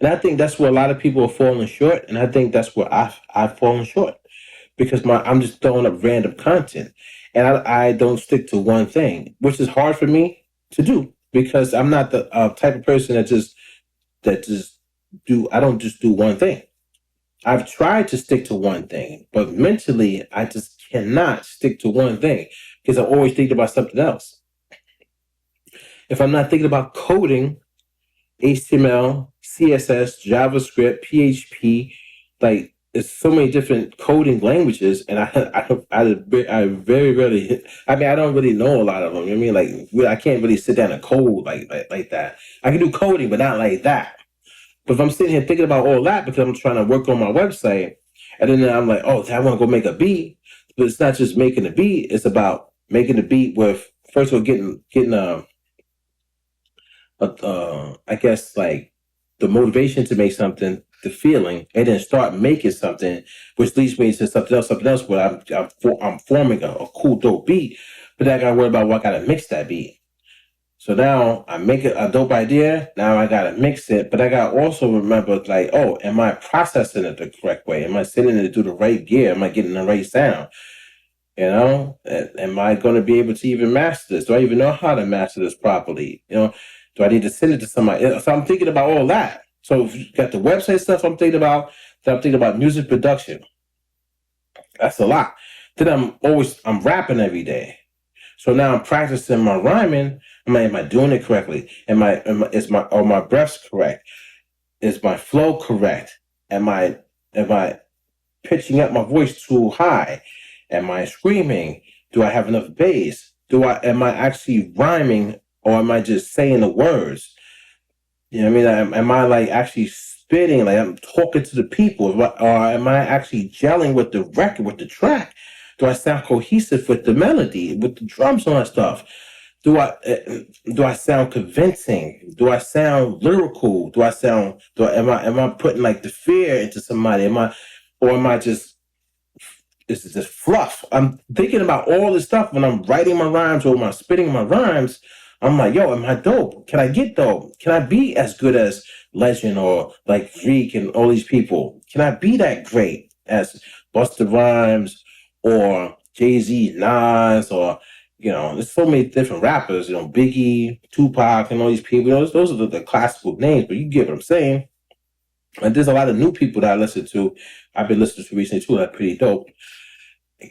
And I think that's where a lot of people are falling short, and I think that's where I've fallen short because I'm just throwing up random content, and I don't stick to one thing, which is hard for me to do because I'm not the type of person that just do. I don't just do one thing. I've tried to stick to one thing, but mentally I just cannot stick to one thing because I'm always thinking about something else. If I'm not thinking about coding, HTML, CSS, JavaScript, PHP, like it's so many different coding languages, and I very rarely. I mean, I don't really know a lot of them. You know what I mean, like I can't really sit down and code like that. I can do coding, but not like that. But if I'm sitting here thinking about all that because I'm trying to work on my website, and then I'm like, oh, I want to go make a beat, but it's not just making a beat. It's about making a beat with first of all getting I guess like the motivation to make something, the feeling, and then start making something, which leads me to something else. Where I'm forming a cool dope beat, but then I got to worry about what I got to mix that beat. So now I make it a dope idea. Now I gotta mix it, but I gotta also remember, like, oh, am I processing it the correct way? Am I sending it through the right gear? Am I getting the right sound? You know, am I going to be able to even master this? Do I even know how to master this properly? You know, do I need to send it to somebody? So I'm thinking about all that. So if you got the website stuff, I'm thinking about. Then I'm thinking about music production. That's a lot. Then I'm rapping every day. So now I'm practicing my rhyming. Am I doing it correctly? Are my breaths correct? Is my flow correct? Am I pitching up my voice too high? Am I screaming? Do I have enough bass? Am I actually rhyming or am I just saying the words? You know what I mean? Am I like actually spitting, like I'm talking to the people, or am I actually gelling with the record, with the track? Do I sound cohesive with the melody, with the drums and all that stuff? Do I sound convincing? Do I sound lyrical? Am I putting like the fear into somebody? Am I just this is just fluff? I'm thinking about all this stuff when I'm writing my rhymes or when I'm spitting my rhymes. I'm like, yo, am I dope? Can I get dope? Can I be as good as Legend or like Freak and all these people? Can I be that great as Busta Rhymes or Jay-Z, Nas, or there's so many different rappers, Biggie, Tupac, and all these people. Those are the classical names, but you get what I'm saying. And there's a lot of new people that I listen to. I've been listening to recently too. That's pretty dope.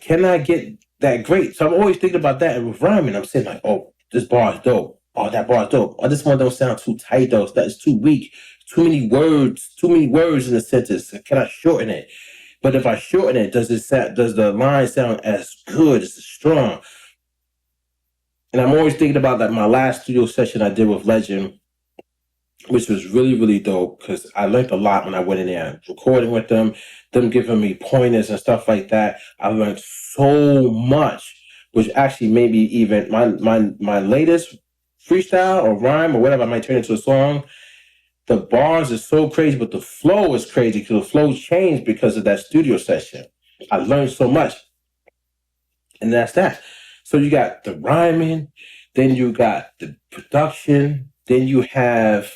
Can I get that great? So I'm always thinking about that. And with rhyming, I'm saying like, oh, this bar is dope. Oh, that bar is dope. Oh, this one don't sound too tight though. That's too weak. Too many words in a sentence. Can I shorten it? But if I shorten it, does the line sound as good, as strong? And I'm always thinking about that my last studio session I did with Legend, which was really, really dope because I learned a lot when I went in there recording with them giving me pointers and stuff like that. I learned so much, which actually made me even my latest freestyle or rhyme or whatever I might turn into a song. The bars are so crazy, but the flow is crazy because the flow changed because of that studio session. I learned so much. And that's that. So you got the rhyming, then you got the production, then you have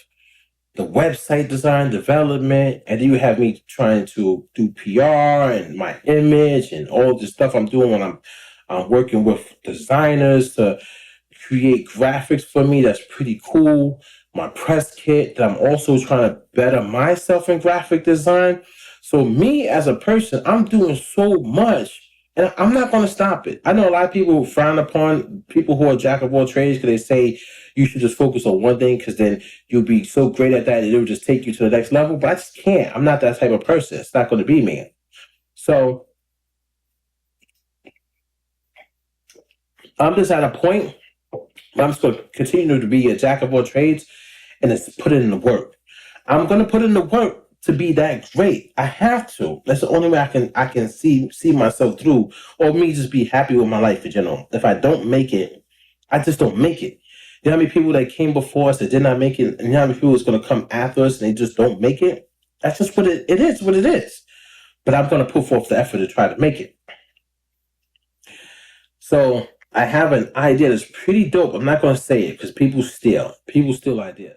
the website design, development, and then you have me trying to do PR and my image and all this stuff I'm doing when I'm working with designers to create graphics for me. That's pretty cool. My press kit that I'm also trying to better myself in graphic design. So me as a person, I'm doing so much and I'm not going to stop it. I know a lot of people frown upon people who are jack of all trades because they say you should just focus on one thing because then you'll be so great at that and it'll just take you to the next level. But I just can't. I'm not that type of person. It's not going to be me. So I'm just at a point where I'm just going to continue to be a jack of all trades and just put in the work. I'm going to put in the work to be that great. I have to. That's the only way I can see myself through, or me just be happy with my life in general. If I don't make it, I just don't make it. You know how many people that came before us that did not make it, and you know how many people is going to come after us and they just don't make it? That's just what it is. What it is. But I'm going to put forth the effort to try to make it. So I have an idea that's pretty dope. I'm not going to say it because people steal. People steal ideas.